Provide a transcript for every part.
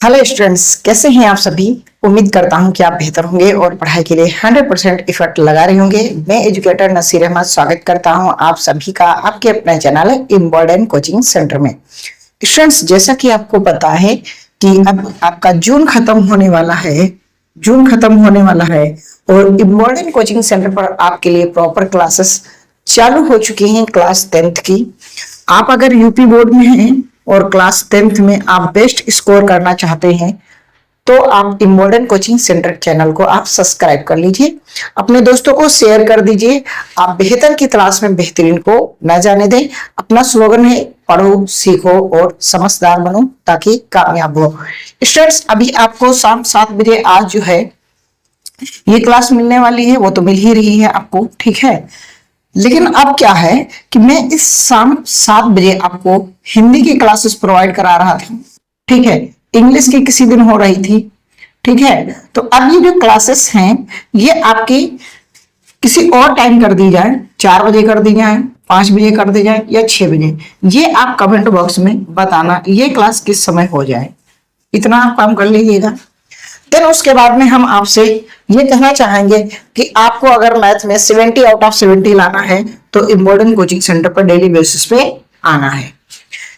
Hello students, कैसे हैं आप सभी। उम्मीद करता हूं कि आप बेहतर होंगे और पढ़ाई के लिए 100% इफर्ट लगा रहे होंगे। मैं एजुकेटर नसीर अहमद स्वागत करता हूं आप सभी का आपके अपने चैनल इम्बॉर्डेंट कोचिंग सेंटर में। स्टूडेंट्स, जैसा कि आपको पता है कि अब आपका जून खत्म होने वाला है। और इम्बॉर्डेंट कोचिंग सेंटर पर आपके लिए प्रॉपर क्लासेस चालू हो चुकी हैं क्लास 10th की। आप अगर यूपी बोर्ड में हैं और क्लास 10th में आप बेस्ट स्कोर करना चाहते हैं तो आप इम्बॉर्डेंट कोचिंग सेंटर चैनल को आप सब्सक्राइब कर लीजिए, अपने दोस्तों को शेयर कर दीजिए। आप बेहतर की तलाश में बेहतरीन को न जाने दें। अपना स्लोगन है पढ़ो सीखो और समझदार बनो ताकि कामयाब हो। स्टूडेंट्स, अभी आपको शाम 7 बजे आज जो है ये क्लास मिलने वाली है, वो तो मिल ही रही है आपको, ठीक है। लेकिन अब क्या है कि मैं इस शाम 7 बजे आपको हिंदी की क्लासेस प्रोवाइड करा रहा था, ठीक है। इंग्लिश की किसी दिन हो रही थी, ठीक है। तो अब ये जो क्लासेस हैं ये आपकी किसी और टाइम कर दी जाए, 4 बजे कर दी जाए, 5 बजे कर दी जाए या 6 बजे, ये आप कमेंट बॉक्स में बताना ये क्लास किस समय हो जाए। इतना आप काम कर लीजिएगा। देन उसके बाद में हम आपसे ये कहना चाहेंगे कि आपको अगर मैथ में 70 आउट ऑफ 70 लाना है तो इम्बॉर्डेंट कोचिंग सेंटर पर डेली बेसिस पे आना है।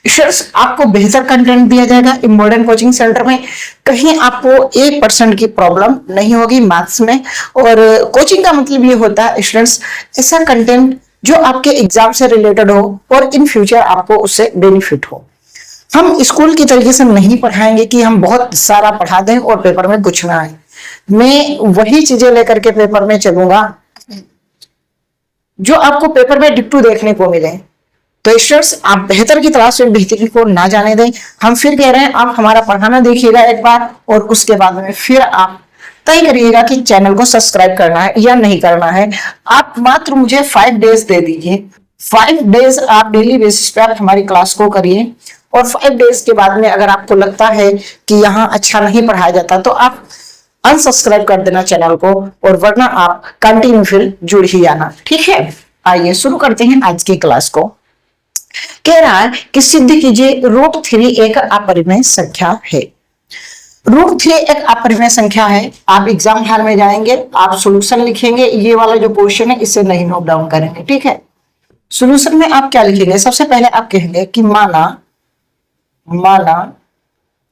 स्टूडेंट्स, आपको बेहतर कंटेंट दिया जाएगा इम्बॉर्डेंट कोचिंग सेंटर में। कहीं आपको 1% की प्रॉब्लम नहीं होगी मैथ्स में। और कोचिंग का मतलब ये होता है स्टूडेंट्स, ऐसा कंटेंट जो आपके एग्जाम से रिलेटेड हो और इन फ्यूचर आपको उससे बेनिफिट हो। हम स्कूल की तरीके से नहीं पढ़ाएंगे कि हम बहुत सारा पढ़ा दें और पेपर में कुछ ना आए। मैं वही चीजें लेकर के पेपर में चलूंगा जो आपको पेपर में डिट्टू देखने को मिले। तो स्टूडेंट्स, आप बेहतर की तलाश में बेहतरी को ना जाने दें। हम फिर कह रहे हैं, आप हमारा पढ़ाना देखिएगा एक बार और उसके बाद में फिर आप तय करिएगा कि चैनल को सब्सक्राइब करना है या नहीं करना है। आप मात्र मुझे 5 डेज दे दीजिए। 5 डेज आप डेली बेसिस पे आप हमारी क्लास को करिए और 5 डेज के बाद में अगर आपको लगता है कि यहाँ अच्छा नहीं पढ़ाया जाता तो आप अनसब्सक्राइब कर देना चैनल को, और वरना आप कंटिन्यू फिर जुड़ ही जाना, ठीक है। आइए शुरू करते हैं आज की क्लास को। कह रहा है कि सिद्ध कीजिए √3 एक अपरिमेय संख्या है। √3 एक अपरिमेय संख्या है। आप एग्जाम हॉल में जाएंगे, आप सॉल्यूशन लिखेंगे। ये वाला जो क्वेश्चन है इसे नहीं नोट डाउन करेंगे, ठीक है। सॉल्यूशन में आप क्या लिखेंगे, सबसे पहले आप कहेंगे कि माना,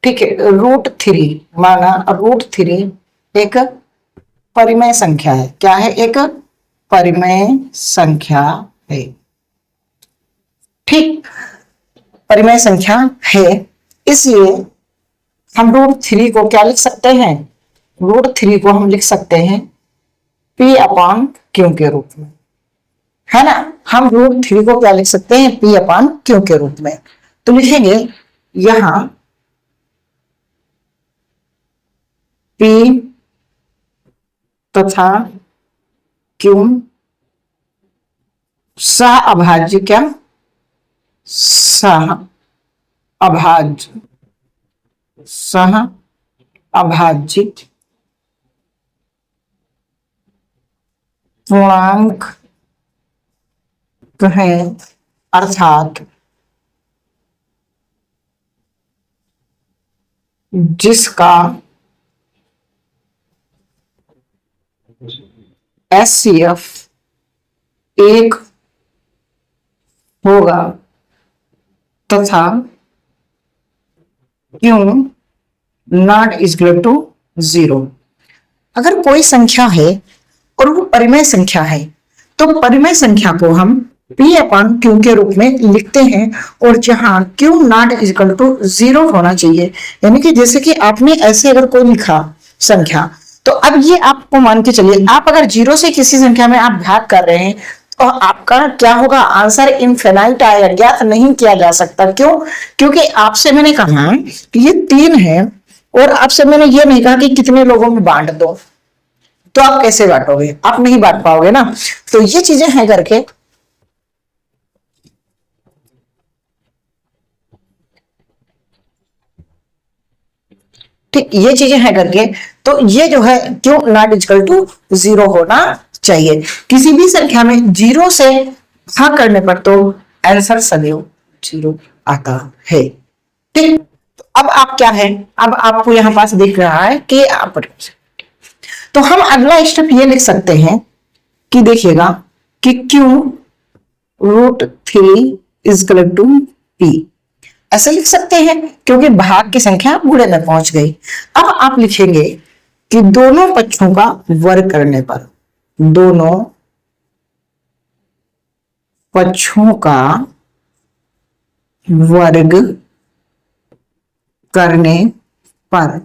ठीक है, √3 एक परिमेय संख्या है। क्या है? एक परिमेय संख्या है, ठीक, परिमेय संख्या है। इसलिए हम √3 को क्या लिख सकते हैं? √3 को हम लिख सकते हैं P/Q के रूप में, है ना। हम √3 को क्या लिख सकते हैं? P/Q के रूप में। तो लिखेंगे यहां P तथा Q सह अभाज्य, क्या? सह अभाज्य पूर्णांक है, अर्थात जिसका HCF 1 होगा तथा Q ≠ 0। अगर कोई संख्या है और वो परिमेय संख्या है तो परिमेय संख्या को हम P/Q के रूप में लिखते हैं, और जहां Q ≠ 0 होना चाहिए। यानी कि जैसे कि आपने ऐसे अगर कोई लिखा संख्या, तो अब ये आपको मान के चलिए, आप अगर 0 से किसी संख्या में आप भाग कर रहे हैं तो आपका क्या होगा? आंसर इनफिनाइट आएगा, ज्ञात नहीं किया जा सकता। क्यों? क्योंकि आपसे मैंने कहा कि ये 3 है और आपसे मैंने ये नहीं कहा कि कितने लोगों में बांट दो। तो आप कैसे बांटोगे? आप नहीं बांट पाओगे ना। तो ये चीजें हैं करके, ठीक, ये चीजें हैं करके, तो ये जो है Q ≠ 0 होना चाहिए। किसी भी संख्या में 0 से भाग करने पर तो आंसर सदैव 0 आता है, ठीक। अब आप क्या है, अब आपको यहां पास दिख रहा है कि आप, तो हम अगला स्टेप ये लिख सकते हैं कि देखिएगा कि Q root three is equal to P, ऐसे लिख सकते हैं क्योंकि भाग की संख्या गुणे में पहुंच गई। अब आप लिखेंगे कि दोनों पक्षों का वर्ग करने पर, दोनों पक्षों का वर्ग करने पर,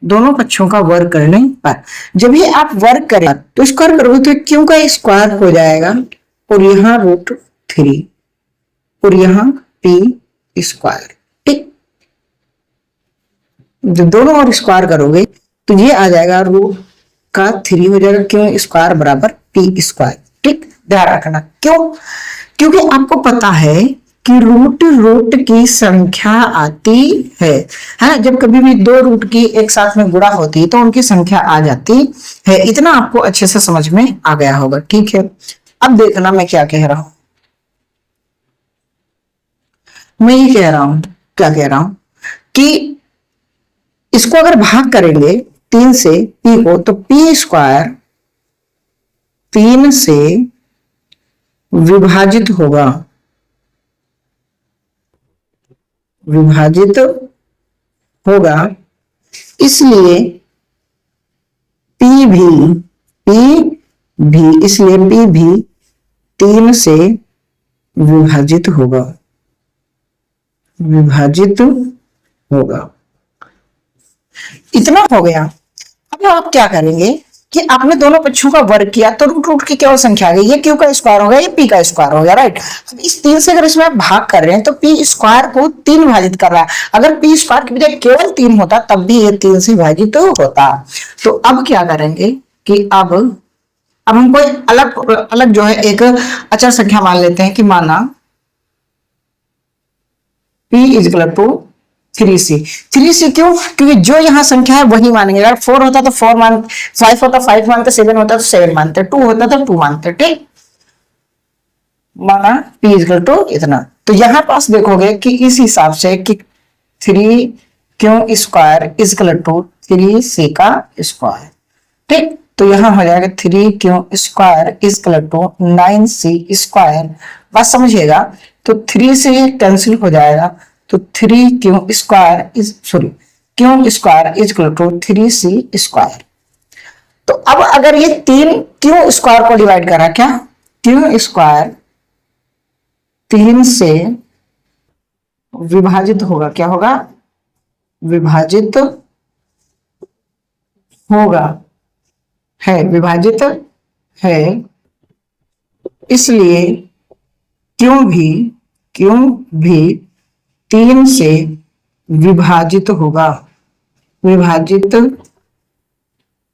दोनों पक्षों का वर्ग करने पर, जब भी आप वर्ग करें तो स्क्वायर करोगे तो क्यों का स्क्वायर हो जाएगा और यहां रूट थ्री और यहां पी स्क्वायर, ठीक। जब दोनों और स्क्वायर करोगे तो ये आ जाएगा रूट का थ्री हो जाएगा क्यों स्क्वायर बराबर पी स्क्वायर, ठीक। ध्यान रखना क्यों, क्योंकि आपको पता है कि रूट रूट की संख्या आती है जब कभी भी दो रूट की एक साथ में गुणा होती है तो उनकी संख्या आ जाती है। इतना आपको अच्छे से समझ में आ गया होगा, ठीक है। अब देखना मैं क्या कह रहा हूं, मैं ये कह रहा हूं, क्या कह रहा हूं कि इसको अगर भाग करेंगे तीन से पी को तो पी स्क्वायर तीन से विभाजित होगा, विभाजित होगा, इसलिए पी भी, इसलिए पी भी तीन से विभाजित होगा, विभाजित होगा। इतना हो गया। अब आप क्या करेंगे कि आपने दोनों पक्षों का वर्ग किया तो रूट रूट की क्या संख्या आ गई, ये क्यू का स्क्वायर हो गया, ये पी का स्क्वायर हो गया, राइट। अब इस तीन से अगर इसमें आप भाग कर रहे हैं तो पी स्क्वायर को तीन विभाजित कर रहा है, अगर पी स्क्वायर की बजाय केवल तीन होता तब भी ये तीन से विभाजित तो होता। तो अब क्या करेंगे कि अब हम कोई अलग अलग जो है एक अचर संख्या मान लेते हैं कि माना P is equal to three C. Three C क्यों, क्योंकि जो यहाँ संख्या है वही मानेंगे, अगर फोर होता तो फोर मान, फाइव होता फाइव मानते, सेवन होता तो सेवन मानते, टू होता तो टू मानते, ठीक। माना पी इज इक्वल टू इतना, तो यहां पास देखोगे कि इस हिसाब से कि three Q square is equal to three C का स्क्वायर, ठीक। तो यहां हो जाएगा three Q square is equal to nine C square, बात समझिएगा। तो थ्री से ये कैंसिल हो जाएगा, तो three Q square is sorry Q square is equal to three C square. तो अब अगर ये तीन क्यों स्क्वायर को डिवाइड करा, क्या क्यों स्क्वायर तीन से विभाजित होगा, क्या होगा, विभाजित होगा, है विभाजित है, इसलिए क्यों भी तीन से विभाजित होगा, विभाजित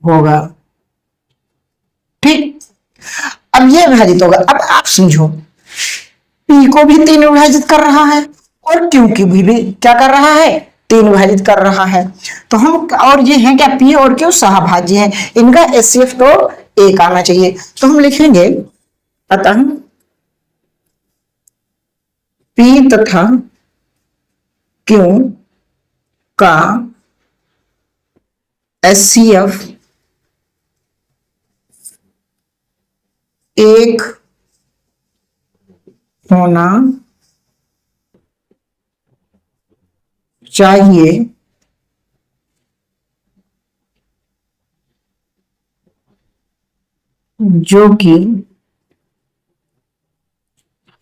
होगा, ठीक। अब ये विभाजित होगा। अब आप समझो पी को भी तीन विभाजित कर रहा है और क्यू की भी क्या कर रहा है, तीन विभाजित कर रहा है। तो हम, और ये है क्या, पी और क्यू सहभाज्य हैं, इनका एचसीएफ तो एक आना चाहिए। तो हम लिखेंगे अतः पी तथा क्यू का एचसीएफ एक होना चाहिए, जो कि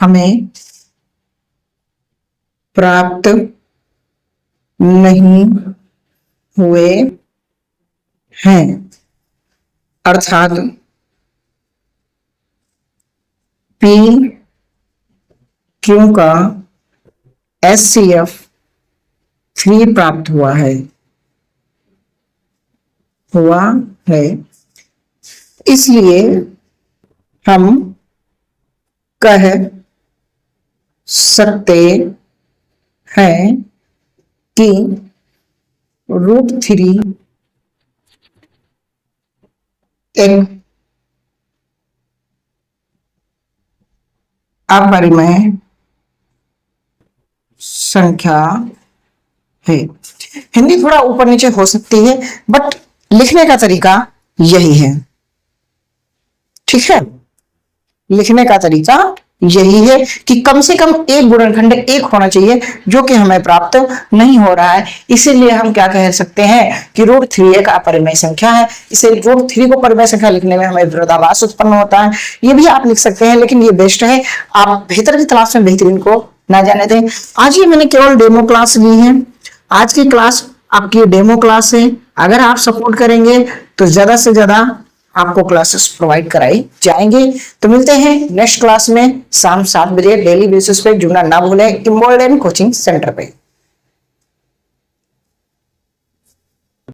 हमें प्राप्त नहीं हुए हैं, अर्थात पी क्यू का एचसीएफ थ्री प्राप्त हुआ है, इसलिए हम कह सकते हैं कि रूट थ्री एक अपरिमेय संख्या है। हिंदी थोड़ा ऊपर नीचे हो सकती है, बट लिखने का तरीका यही है। ठीक है, लिखने का तरीका यही है कि कम से कम एक गुणनखंड एक होना चाहिए, जो कि हमें प्राप्त नहीं हो रहा है। इसीलिए हम क्या कह सकते हैं कि √3 एक अपरिमेय संख्या है। इसे √3 को परिमेय संख्या लिखने में हमें विरोधाभास उत्पन्न होता है। ये भी आप लिख सकते हैं, लेकिन ये बेस्ट है। आप बेहतर की तलाश में बेहतरीन को ना जाने दें। आज ये मैंने केवल डेमो क्लास ली है। आज की क्लास आपकी डेमो क्लास है। अगर आप सपोर्ट करेंगे तो ज्यादा से ज्यादा आपको क्लासेस प्रोवाइड कराई जाएंगे। तो मिलते हैं नेक्स्ट क्लास में शाम 7 बजे डेली बेसिस पे। जुड़ना ना भूलें इम्बोल्डन कोचिंग सेंटर पे।